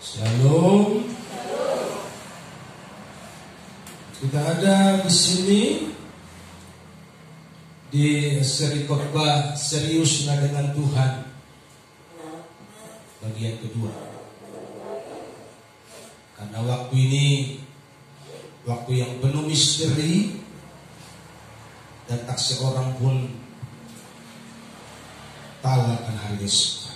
Shalom. Kita ada di sini di seri khotbah seriuslah dengan Tuhan bagian kedua. Karena waktu ini waktu yang penuh misteri dan tak seorang pun tahu akan hari esok.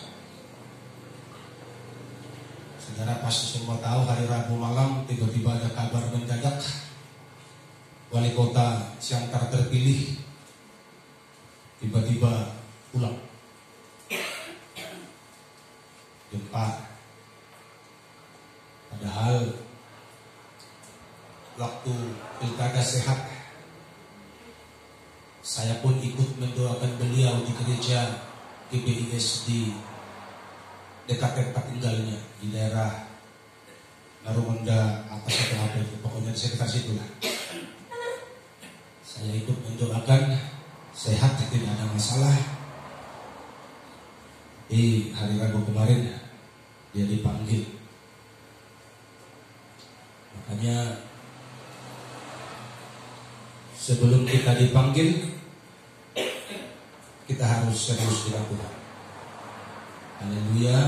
Saudara pasti semua tahu hari Rabu malam tiba-tiba ada kabar mendadak wali kota Siantar terpilih tiba-tiba pulang. Gempa. Padahal waktu pilkada sehat saya pun ikut mendoakan beliau di gereja GBIS di dekat tempat tinggalnya di daerah Marunda atas atau apa itu, pokoknya di sekitar situ lah. Saya ikut mendoakan sehat, tidak ada masalah. Di hari Rabu kemarin dia dipanggil. Makanya sebelum kita dipanggil kita harus serius dengan Tuhan. Haleluya.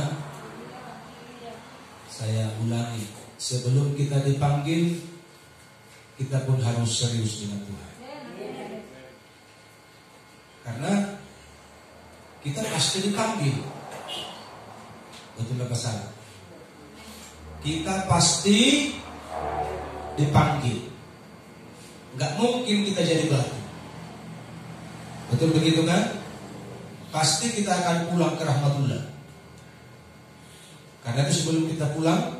Saya ulangi, sebelum kita dipanggil kita pun harus serius dengan Tuhan. Karena kita pasti dipanggil. Betul apa salah? Kita pasti dipanggil. Gak mungkin kita jadi batu. Betul begitu kan? Pasti kita akan pulang ke rahmatullah. Karena itu sebelum kita pulang,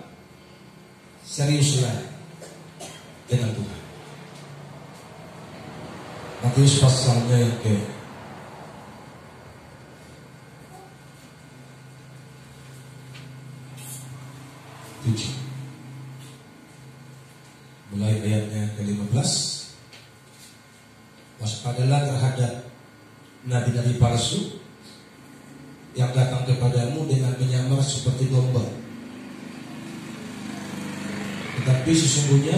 seriuslah dengan Tuhan. Matius pasalnya yang ke 7, mulai ayatnya ke-15. Waspadalah terhadap nabi-nabi palsu yang datang kepadamu dengan menyamar seperti domba, tetapi sesungguhnya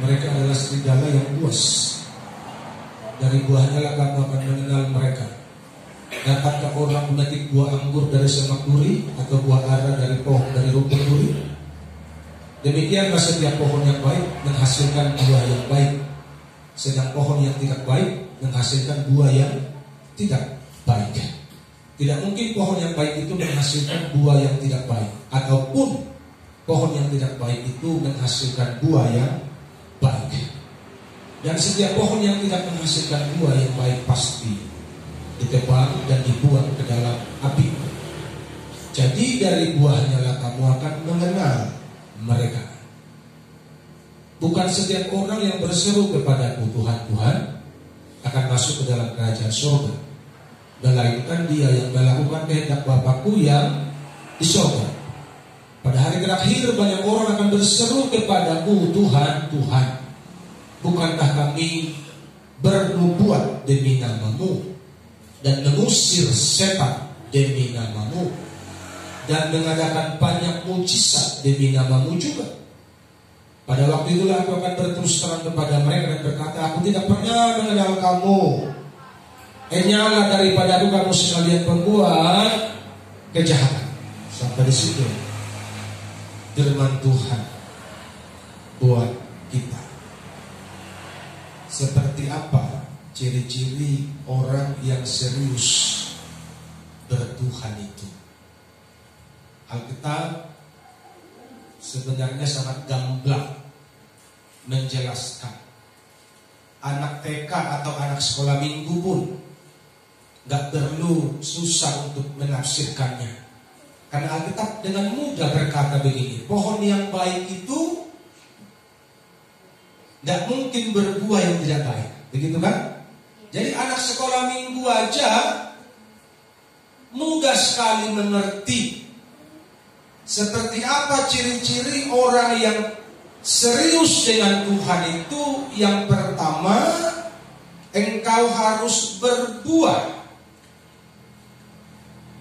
mereka adalah serigala yang buas. Dari buahnya lah kamu akan mengenal mereka. Dapatkah orang memetik buah anggur dari semak duri, atau buah ara dari pohon dari rumput duri? Demikianlah setiap pohon yang baik menghasilkan buah yang baik, sedang pohon yang tidak baik menghasilkan buah yang tidak baik. Tidak mungkin pohon yang baik itu menghasilkan buah yang tidak baik, ataupun pohon yang tidak baik itu menghasilkan buah yang baik. Dan setiap pohon yang tidak menghasilkan buah yang baik pasti ditebang dan dibuang ke dalam api. Jadi dari buahnya lah kamu akan mengenal mereka. Bukan setiap orang yang berseru kepadaku Tuhan, Tuhan akan masuk ke dalam kerajaan surga, melainkan dia yang melakukan kehendak Bapakku yang di surga. Pada hari terakhir banyak orang akan berseru kepadaku, Tuhan, Tuhan, bukankah kami bernubuat demi namamu dan mengusir setan demi namamu dan mengadakan banyak mujizat demi namamu juga? Pada waktu itulah aku akan berterus terang kepada mereka dan berkata, aku tidak pernah mengenal kamu. Enyala daripada aku kamu sekalian pembuat kejahatan. Sampai di situ firman Tuhan buat kita. Seperti apa ciri-ciri orang yang serius bertuhan itu? Alkitab sebenarnya sangat gamblang menjelaskan. Anak TK atau anak sekolah minggu pun gak perlu susah untuk menafsirkannya. Karena Alkitab dengan mudah berkata begini, pohon yang baik itu gak mungkin berbuah yang tidak baik. Begitu kan? Jadi anak sekolah minggu aja mudah sekali mengerti seperti apa ciri-ciri orang yang serius dengan Tuhan itu. Yang pertama, engkau harus berbuah.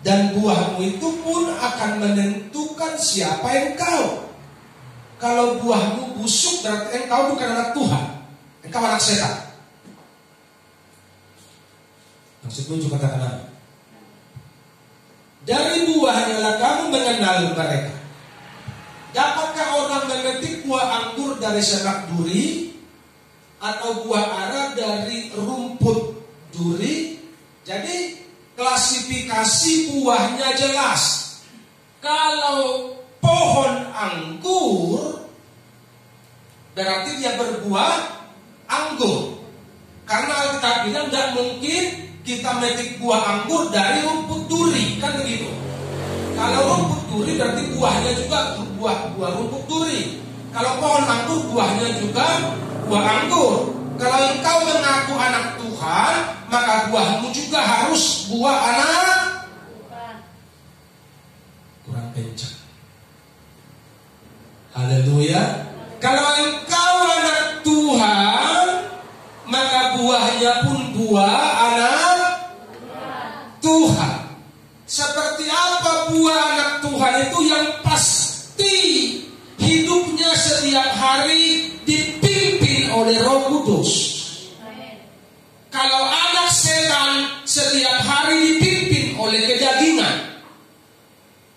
Dan buahmu itu pun akan menentukan siapa engkau. Kalau buahmu busuk berarti engkau bukan anak Tuhan, engkau anak setan. Yang setuju katakan amin. Dari buahnya lah kamu mengenal mereka. Dapatkah orang memetik buah anggur dari semak duri atau buah ara dari rumput duri? Jadi klasifikasi buahnya jelas. Kalau pohon anggur berarti dia berbuah anggur. Karena Alkitab bilang tidak mungkin kita metik buah anggur dari rumput duri, kan begitu. Kalau rumput duri berarti buahnya juga buah rumput duri. Kalau pohon anggur buahnya juga buah anggur. Kalau engkau mengaku anak Tuhan, maka buahmu juga harus buah anak Tuhan. Kurang kencang. Haleluya. Kalau engkau anak Tuhan, maka buahnya pun buah anak Tuhan. Seperti apa buah anak Tuhan itu? Yang pasti hidupnya setiap hari dipimpin oleh Roh Kudus. Kalau anak setan setiap hari dipimpin oleh kedagingan.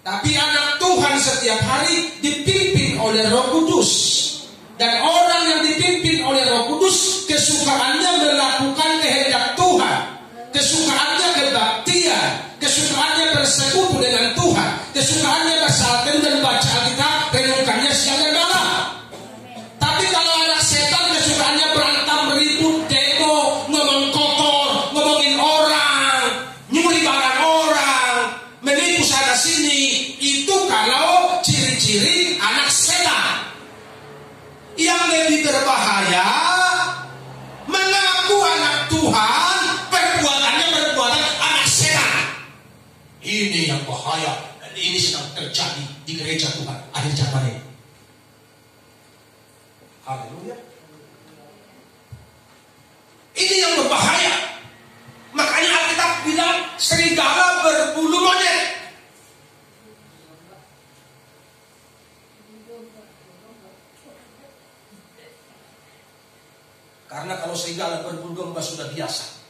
Tapi anak Tuhan setiap hari dipimpin oleh Roh Kudus. Dan orang yang dipimpin oleh Roh Kudus kesukaannya melakukan kehendak Tuhan. Kesukaannya kebaktian, kesukaannya bersekutu dengan Tuhan, kesukaannya bersalin dan baca Alkitab, renungkannya siang dan malam. Tapi kalau anak setan kesukaannya berantem, ribut, demo, ngomong kotor, ngomongin orang, nyuri barang orang, menipu sana sini, itu kalau ciri-ciri anak setan. Yang lebih berbahaya, mengaku anak Tuhan, perbuatannya perbuatan anak setan. Ini yang bahaya, dan ini sedang terjadi di gereja Tuhan akhir zaman ini. Haleluya. Ini yang berbahaya. Makanya Alkitab bilang serigala berbulu monyet. Karena kalau serigala berbulu domba sudah biasa.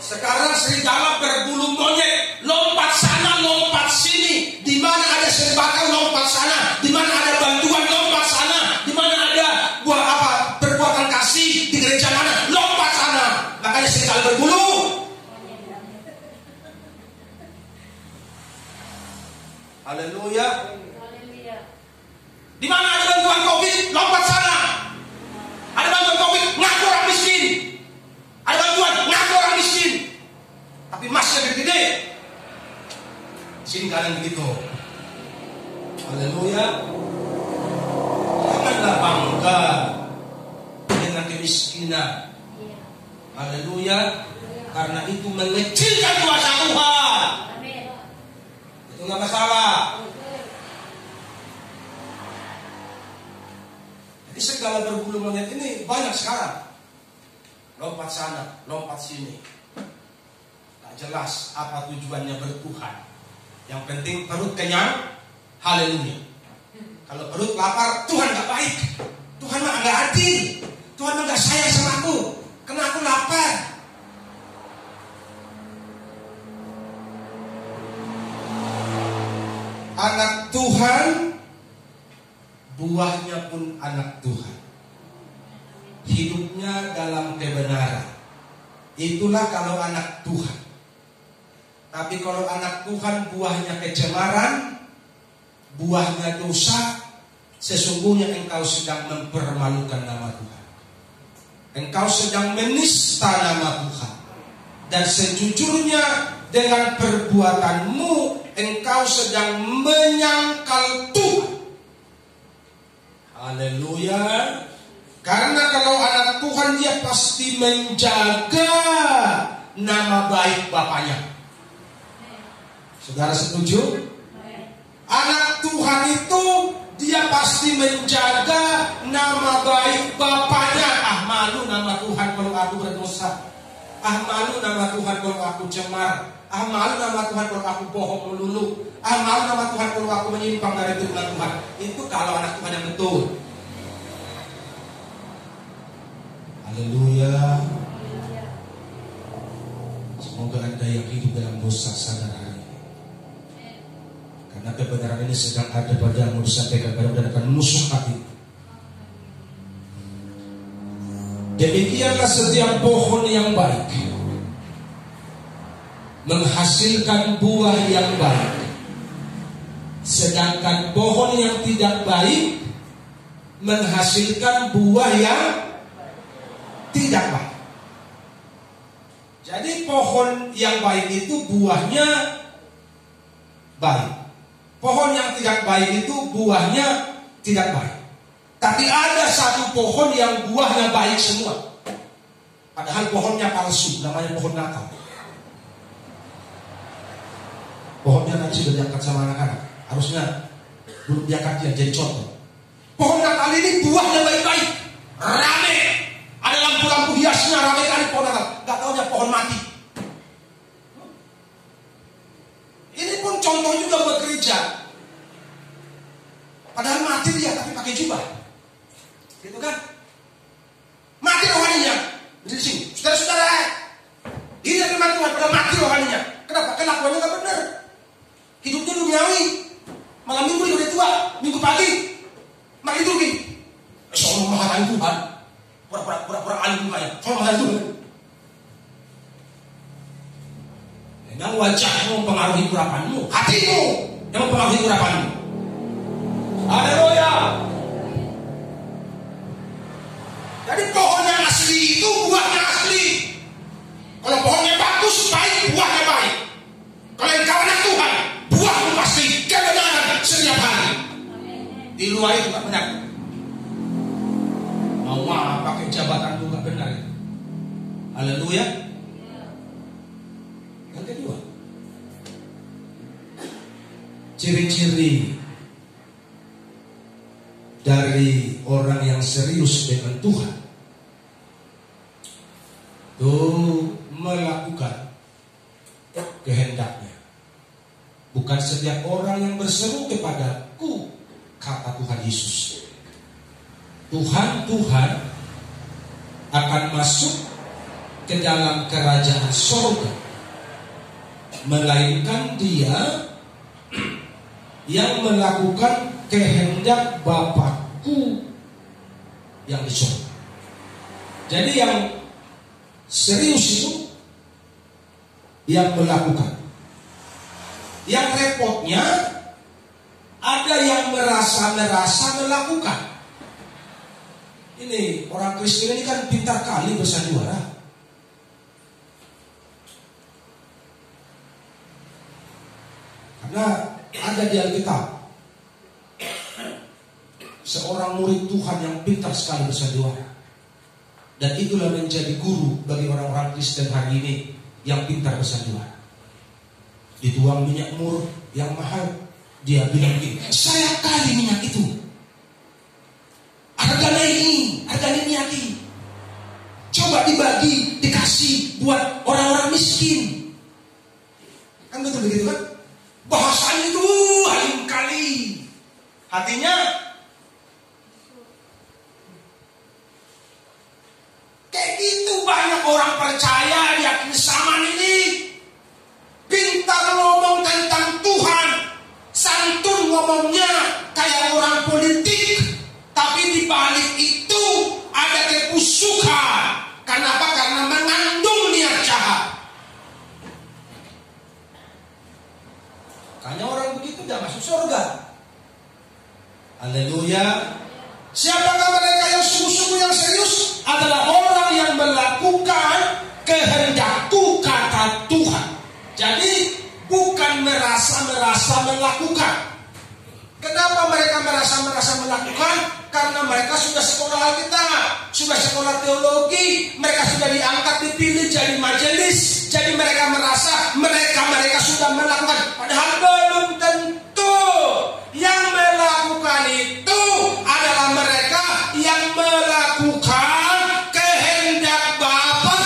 Sekarang serigala berbulu monyet, lompat sana, lompat sini. Di mana ada sembako lompat sana, di mana ada bantuan lompat sana, di mana ada buah apa perbuatan kasih di gereja mana, lompat sana. Makanya serigala berbulu. Haleluya. Di mana ada bantuan COVID, lompat sana. Ada bantuan COVID, ngaku orang miskin. Ada bantuan, ngaku orang miskin. Tapi masih lebih gede. Sini kalian begitu. Haleluya. Janganlah bangga dengan kemiskinan. Haleluya. Karena itu mengecilkan kuasa Tuhan. Itu nggak masalah. Jadi segala berbulu monyet ini banyak sekarang. Lompat sana, lompat sini. Tak jelas apa tujuannya bertuhan. Yang penting perut kenyang. Haleluya. Kalau perut lapar, Tuhan gak baik. Tuhan mah gak adil. Tuhan mah gak sayang sama aku. Karena aku lapar. Anak Tuhan, buahnya pun anak Tuhan. Hidupnya dalam kebenaran. Itulah kalau anak Tuhan. Tapi kalau anak Tuhan buahnya kecemaran, buahnya dosa, sesungguhnya engkau sedang mempermalukan nama Tuhan. Engkau sedang menista nama Tuhan. Dan sejujurnya dengan perbuatanmu engkau sedang menyangkal Tuhan. Haleluya. Karena kalau anak Tuhan dia pasti menjaga nama baik Bapaknya. Saudara setuju? Anak Tuhan itu dia pasti menjaga nama baik Bapaknya. Ah, malu nama Tuhan kalau aku berdosa. Ah malu nama Tuhan kalau aku cemar. Ah malu nama Tuhan kalau aku bohong melulu. Ah malu nama Tuhan kalau aku menyimpang dari firman Tuhan. Itu kalau anak Tuhan yang betul. Haleluya. Semoga Anda yang hidup dalam dosa sadar hari ini. Karena kebenaran ini sedang ada padamu, disampaikan padamu dan akan menusuk hati. Demikianlah setiap pohon yang baik menghasilkan buah yang baik, sedangkan pohon yang tidak baik menghasilkan buah yang tidak baik. Jadi pohon yang baik itu buahnya baik. Pohon yang tidak baik itu buahnya tidak baik. Tapi ada satu pohon yang buahnya baik semua. Padahal pohonnya palsu, namanya pohon Natal. Pohonnya nanti sudah diangkat sama anak-anak. Harusnya belum diangkat dia jadi contoh. Pohon Natal ini buahnya baik-baik, rame. Ada lampu-lampu hiasnya, rame kali pohon Natal. Gak taunya pohon mati. Ini pun contoh juga buat gereja. Padahal mati dia tapi pakai jubah. Gitu kan? Mati rohaninya. Di sini, saudara-saudara, ini firman Tuhan, pada mati rohaninya. Kenapa? Kelakuannya gak benar. Hidupnya duniawi. Malam minggu udah tua, minggu pagi makin turki. Seorang menghadang Tuhan, pura-pura alim mukanya. Seorang menghadang Tuhan. Memang wajahmu mempengaruhi urapanmu, hatimu yang mempengaruhi urapanmu. Haleluya. Jadi pohon yang asli itu buahnya asli. Kalau pohonnya bagus, baik, buahnya baik. Kalau engkau anak Tuhan, buahmu pasti kebenaran setiap hari. Di luar itu gak benar. Mau pakai jabatan itu gak benar. Haleluya. Yang kedua, ciri-ciri dari orang yang serius dengan Tuhan itu melakukan kehendaknya. Bukan setiap orang yang berseru kepadaku, kata Tuhan Yesus. Tuhan akan masuk ke dalam kerajaan surga, melainkan dia yang melakukan kehendak Bapakku yang di surga. Jadi yang serius itu yang melakukan. Yang repotnya ada yang merasa melakukan. Ini orang Kristen ini kan pintar kali bersandiwara. Karena ada di Alkitab seorang murid Tuhan yang pintar sekali bersandiwara. Dan itulah menjadi guru bagi orang-orang Kristen hari ini yang pintar bersandiwara. Dituang minyak mur yang mahal, dia bilang begini, saya kali minyak itu, harganya ini, harganya minyak ini, coba dibagi, dikasih buat orang-orang miskin. Kan betul begitu kan? Bahasanya itu halim kali, hatinya kayak gitu. Banyak orang percaya yakin zaman ini pintar ngomong tentang Tuhan, santun ngomongnya kayak orang politik, tapi di balik itu ada kebusukan. Kenapa? Karena mengandung niat jahat. Makanya orang begitu tidak masuk surga. Haleluya. Siapakah mereka yang sungguh-sungguh yang serius? Adalah orang yang melakukan kehendakku, kata Tuhan. Jadi bukan merasa melakukan. Kenapa mereka merasa melakukan? Karena mereka sudah sekolah Alkitab, sudah sekolah teologi, mereka sudah diangkat, dipilih jadi majelis. Jadi mereka merasa mereka sudah melakukan. Padahal belum tentu. Yang melakukan itu adalah mereka yang melakukan kehendak Bapa.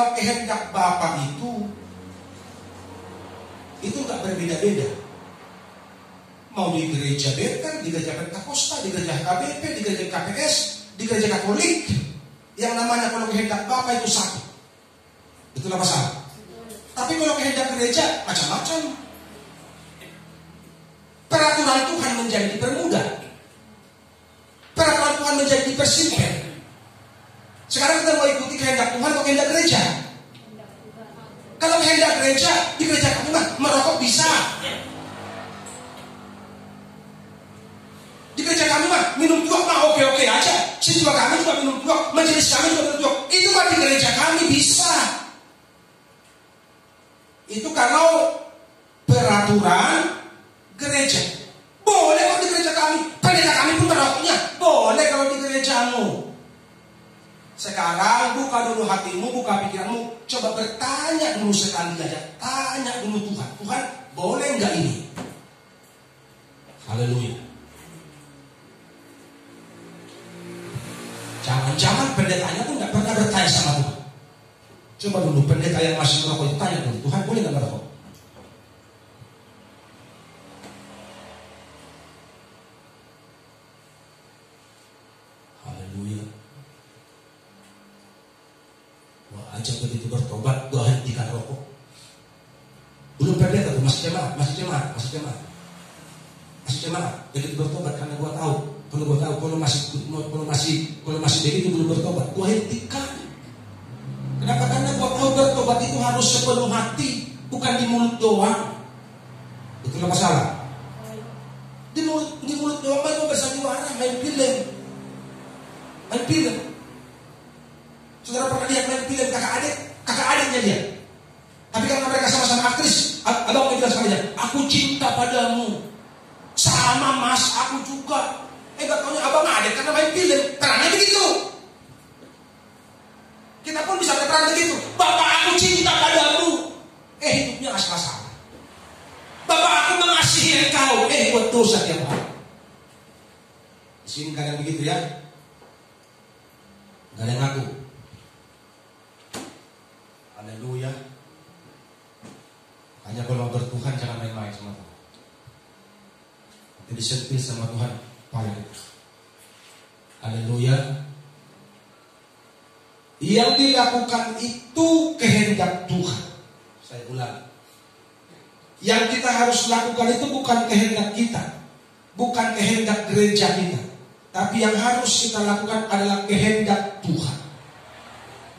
kalau kehendak Bapa itu nggak berbeda-beda. Mau di gereja Bethel, di gereja Pentakosta, di gereja KBP, di gereja KPS, di gereja Katolik, yang namanya kalau kehendak Bapa itu satu. Itulah masalah. Tapi kalau kehendak gereja macam-macam. Peraturan Tuhan menjadi dipermudah. Peraturan Tuhan menjadi dipersingkat. Sekarang kita mau ikuti kehendak Tuhan atau kehendak gereja? Kalau kehendak gereja, di gereja kami merokok bisa. Di gereja kami minum tuak oke-oke aja. Siswa kami juga minum tuak, majelis kami juga minum tuak. Itu di gereja kami bisa. Itu kalau peraturan gereja. Boleh kalau di gereja kami. Pendeta kami pun merokoknya. Boleh kalau di gerejamu. Sekarang buka dulu hatimu, buka pikiranmu. Coba bertanya dulu sekali aja. Tanya dulu Tuhan. Tuhan, boleh nggak ini? Haleluya. Jangan-jangan pendetanya pun nggak pernah bertanya sama Tuhan. Coba dulu pendeta yang masih merokok itu tanya dulu. Tuhan, boleh nggak merokok? Haleluya. Wah, ajak begitu bertobat, gua hentikan rokok. Belum pendeta tuh, masih jemaat. Begitu bertobat karena gua tahu. Kalau masih begitu belum bertobat, gua hentikan. Kenapa? Karena gua tahu bertobat itu harus sepenuh hati, bukan di mulut doang. Itulah masalah. Di mulut doang itu bersandiwara, main film. Saudara pernah lihat main film kakak adiknya dia. Tapi karena mereka sama-sama aktris, abang mau bilang sama dia, aku cinta padamu. Sama mas, aku juga. Gak taunya abang adik karena main film. Terangnya begitu. Kita pun bisa berperan begitu. Bapak, aku cinta padamu. Hidupnya asal-asalan. Bapak, aku mengasihi engkau. Buat dosa tiap hari. Di sini kadang begitu ya. Gak ada yang ngaku. Haleluya. Hanya kalau bertuhan jangan main-main sama Tuhan. Nanti disentil sama Tuhan. Haleluya. Yang dilakukan itu kehendak Tuhan. Saya ulang. Yang kita harus lakukan itu bukan kehendak kita, bukan kehendak gereja kita, tapi yang harus kita lakukan adalah kehendak Tuhan.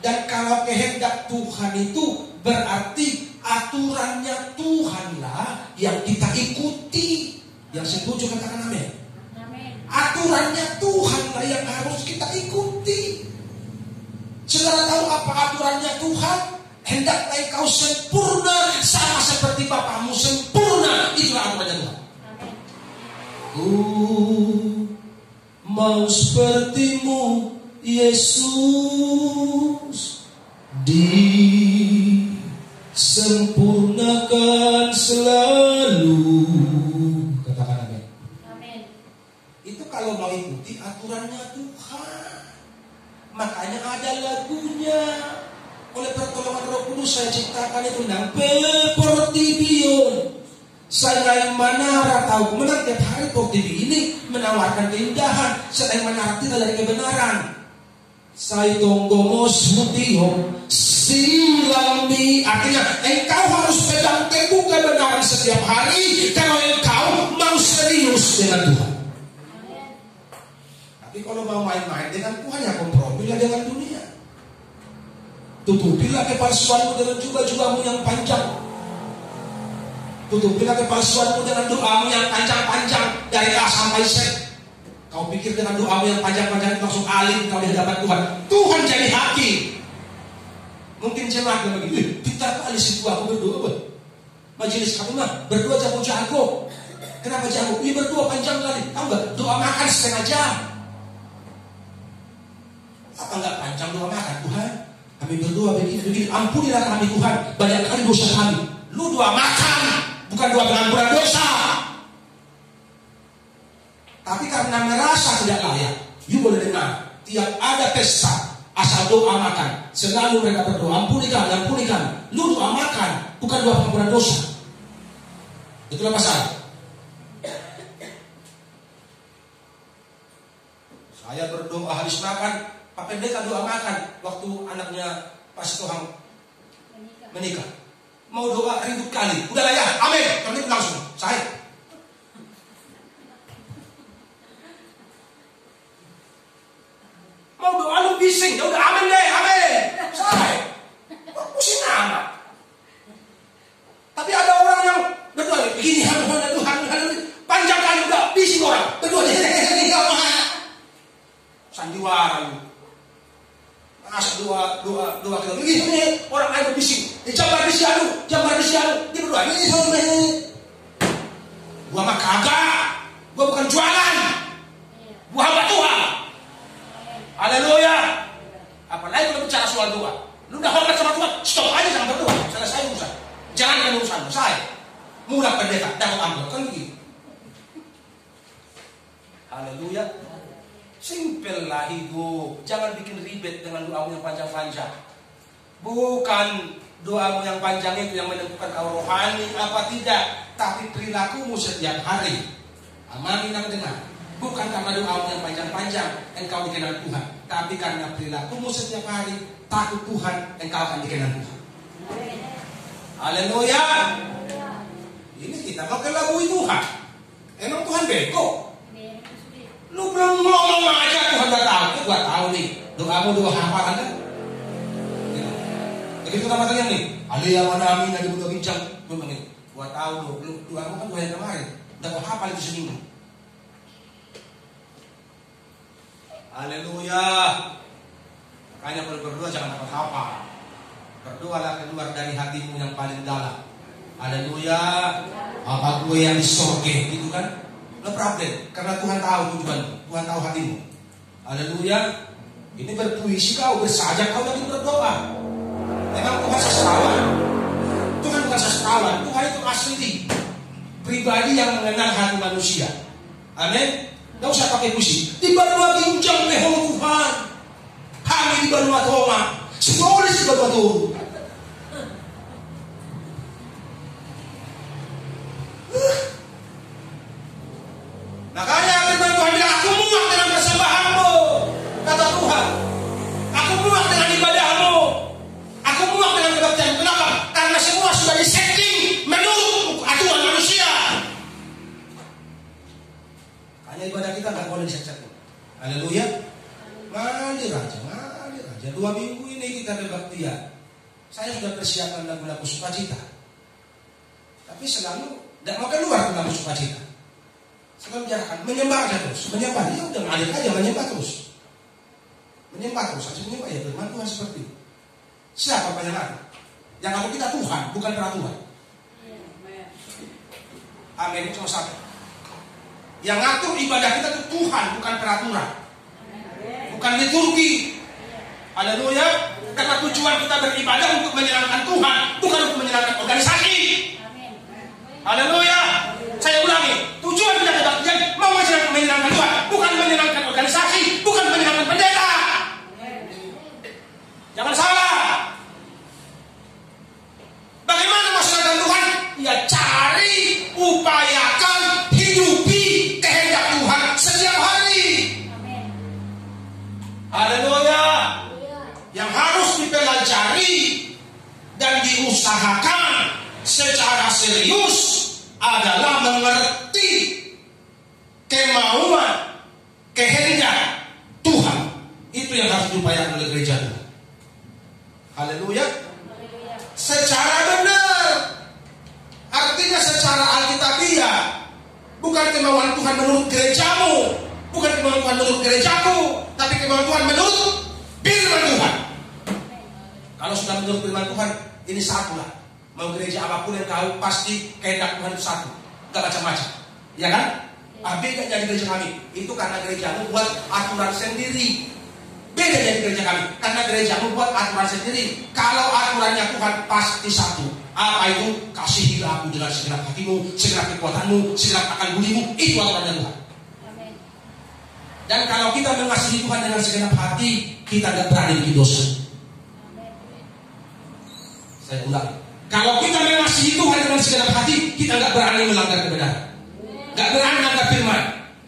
Dan kalau kehendak Tuhan itu berarti aturannya Tuhanlah yang kita ikuti. Yang setuju katakan amin. Aturannya Tuhanlah yang harus kita ikuti. Saudara tahu apa aturannya Tuhan? Hendaklah engkau sempurna sama seperti Bapamu sempurna. Itulah aturannya Tuhan. Ku mau sepertimu Yesus, disempurnakan selalu. Katakan amin. Kalau mau ikuti aturannya Tuhan, makanya ada lagunya. Oleh pertolongan Roh Kudus saya ciptakan itu nang Portibion. Saya Manara tahu menang tiap hari. Portibi ini menawarkan keindahan. Selain Manara tidak dari kebenaran. Saya Tonggomos Mutihom Silambi. Artinya engkau harus pegang teguh kebenaran setiap hari. Kalau engkau mau serius dengan Tuhan. Tapi kalau mau main-main dengan Tuhan, ya kompromilah dengan dunia. Tutupilah kepalsuanmu dengan juga-jugamu yang panjang. Tutupilah kepalsuanmu dengan doamu yang panjang-panjang dari A sampai Z. Kau pikir dengan doamu yang panjang-panjang itu langsung alim kau di hadapan Tuhan. Tuhan jadi hakim. Mungkin jemaat yang begini, pintar kali si tua aku berdoa. Majelis kamu mah berdoa jago-jago. Kenapa jago? Ini berdoa panjang kali. Tahu nggak? Doa makan setengah jam. Apa enggak panjang doa makan? Tuhan, kami berdoa begini, ampunilah kami Tuhan, banyak kali dosa kami. Lu doa makan, bukan doa pengampunan dosa. Tapi karena merasa tidak layak, you boleh dengar, tiap ada pesta, Asal doa makan. Selalu mereka berdoa, ampuni kami. Lu doa makan, bukan doa pengampunan dosa. Itulah masalah. Saya berdoa habis makan, Pak Pendeta doa makan waktu anaknya Pastor Tohang menikah. Mau doa ribut kali. Udahlah ya, amin. Kami langsung. Saya. Mau doa lu bising, ya udah amin deh, amin. Saya. Pusing amat. Tapi ada orang yang berdoa begini, Tuhan, panjang kali udah bising orang. Berdoa sandiwara lu. Masa doa kita begini, orang lain berbising. Jambar di sialu. Dia berdoa ini. Gua mah kagak. Gua bukan jualan. Gua hamba Tuhan. Haleluya. Apalagi kalau bicara soal doa. Lu udah hormat sama Tuhan, stop aja jangan berdoa. Selesai urusan. Jangan kan urusan saya. Mudah pendeta, dapat amplop kan begitu. Haleluya. Simple lah hidup. Jangan bikin ribet dengan doamu yang panjang-panjang. Bukan doamu yang panjang itu yang menentukan kau rohani apa tidak, tapi perilakumu setiap hari. Amani yang dengar. Bukan karena doamu yang panjang-panjang engkau dikenal Tuhan, tapi karena perilakumu setiap hari takut Tuhan, engkau akan dikenal Tuhan. Haleluya. Ini kita mau kelabui Tuhan. Emang Tuhan bego? Lu belum ngomong aja Tuhan udah tahu. Gua tahu nih. Doamu doa hafalan kan? Begitu sama kalian nih. Aliyah mana amin lagi berdoa bincang. Gua bilang, gua tahu lu doamu kan doa yang kemarin. Udah gua hafal itu seminggu. Haleluya. Makanya kalau berdoa jangan dapat hafal. Berdoalah keluar dari hatimu yang paling dalam. Haleluya. Apa gue yang disorge gitu kan? No problem, karena Tuhan tahu tujuanmu, Tuhan tahu hatimu. Haleluya. Ini berpuisi kau, bersajak kau lagi berdoa. Memang Tuhan sastrawan. Tuhan bukan sastrawan, Tuhan itu asli pribadi yang mengenal hati manusia. Amin. Gak usah pakai puisi. Di Banua bincang mehong Tuhan. Kami di Banua Toma. Semua di Banua Toma. Makanya firman Tuhan bilang, aku muak dengan persembahanmu, kata Tuhan. Aku muak dengan ibadahmu. Aku muak dengan kebaktian. Kenapa? Karena semua sudah disetting menurut aturan manusia. Hanya ibadah kita nggak boleh disetting. Haleluya. Mari raja. 2 minggu ini kita kebaktian. Saya sudah persiapkan lagu-lagu sukacita. Tapi selalu tidak mau keluar lagu sukacita. Sekarang biarkan, menyembah aja terus. Menyembah, dia udah ngalir aja, menyembah terus. Aja menyembah ya firman Tuhan seperti itu. Siapa penyelam? Yang ngatur kita Tuhan, bukan peraturan. Amin, cuma satu. Yang ngatur ibadah kita itu Tuhan, bukan peraturan. Bukan liturgi. Haleluya. Karena tujuan kita beribadah untuk menyenangkan Tuhan, bukan untuk menyenangkan organisasi. Haleluya. Saya ulangi, tujuan kita kebaktian mau menyenangkan Tuhan, bukan menyenangkan organisasi, bukan menyenangkan pendeta. Jangan salah. Bagaimana menyenangkan Tuhan? Ya cari, upayakan, hidupi kehendak Tuhan setiap hari. Haleluya. Yang harus dipelajari dan diusahakan secara serius adalah mengerti kemauan, kehendak Tuhan. Itu yang harus diupayakan oleh gereja Tuhan. Haleluya. Secara benar. Artinya secara alkitabiah. Bukan kemauan Tuhan menurut gerejamu, bukan kemauan Tuhan menurut gerejaku, tapi kemauan Tuhan menurut firman Tuhan. Kalau sudah menurut firman Tuhan, ini satu lah. Mau gereja apapun yang kau, pasti kehendak Tuhan itu satu. Gak macam-macam. Ya kan? Beda jadi gereja kami. Itu karena gerejamu buat aturan sendiri. Beda jadi gereja kami. Karena gerejamu buat aturan sendiri. Kalau aturannya Tuhan pasti satu. Apa itu? Kasihilah aku dengan segenap hatimu, segenap kekuatanmu, segenap akal budimu. Itu aturannya Tuhan. Dan kalau kita mengasihi Tuhan dengan segenap hati, kita gak berani bikin dosa. Saya ulang. Kalau kita mengasihi Tuhan dengan segenap hati, kita gak berani melanggar kebenaran. Gak berani melanggar firman.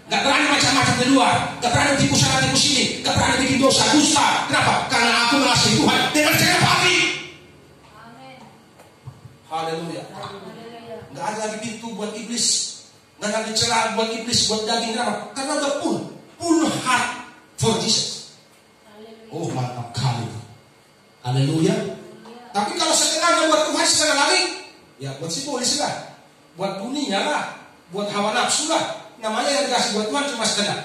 Gak berani macam-macam di luar. Gak berani tipu sana tipu sini. Gak berani bikin dosa, dusta. Kenapa? Karena aku mengasihi Tuhan dengan segenap hati. Haleluya. Gak ada lagi pintu buat iblis. Gak ada lagi celah buat iblis, buat daging. Kenapa? Karena udah full heart for Jesus. Oh, mantap kali. Haleluya. Tapi kalau setengahnya buat Tuhan, setengah lagi, ya buat simbolis lah, buat dunia lah, buat hawa nafsu lah. Namanya yang dikasih buat Tuhan cuma setengah.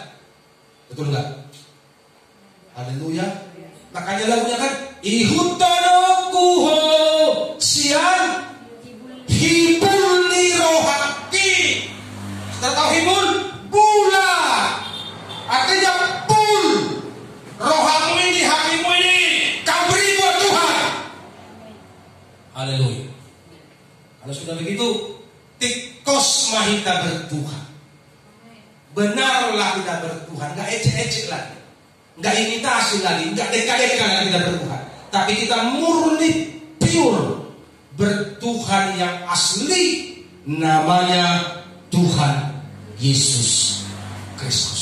Betul nggak? Haleluya. Makanya lagunya kan, ihutanokuho sian hibul ni rohati. Sudah tahu hibul? Pula. Artinya full. Rohamu ini, hatimu ini, kau beri buat Tuhan. Haleluya. Kalau sudah begitu, tikos mahita bertuhan. Benarlah kita bertuhan, gak ecek-ecek lagi, gak imitasi lagi, gak deka-deka lagi kita bertuhan. Tapi kita murni pure bertuhan yang asli, namanya Tuhan Yesus Kristus.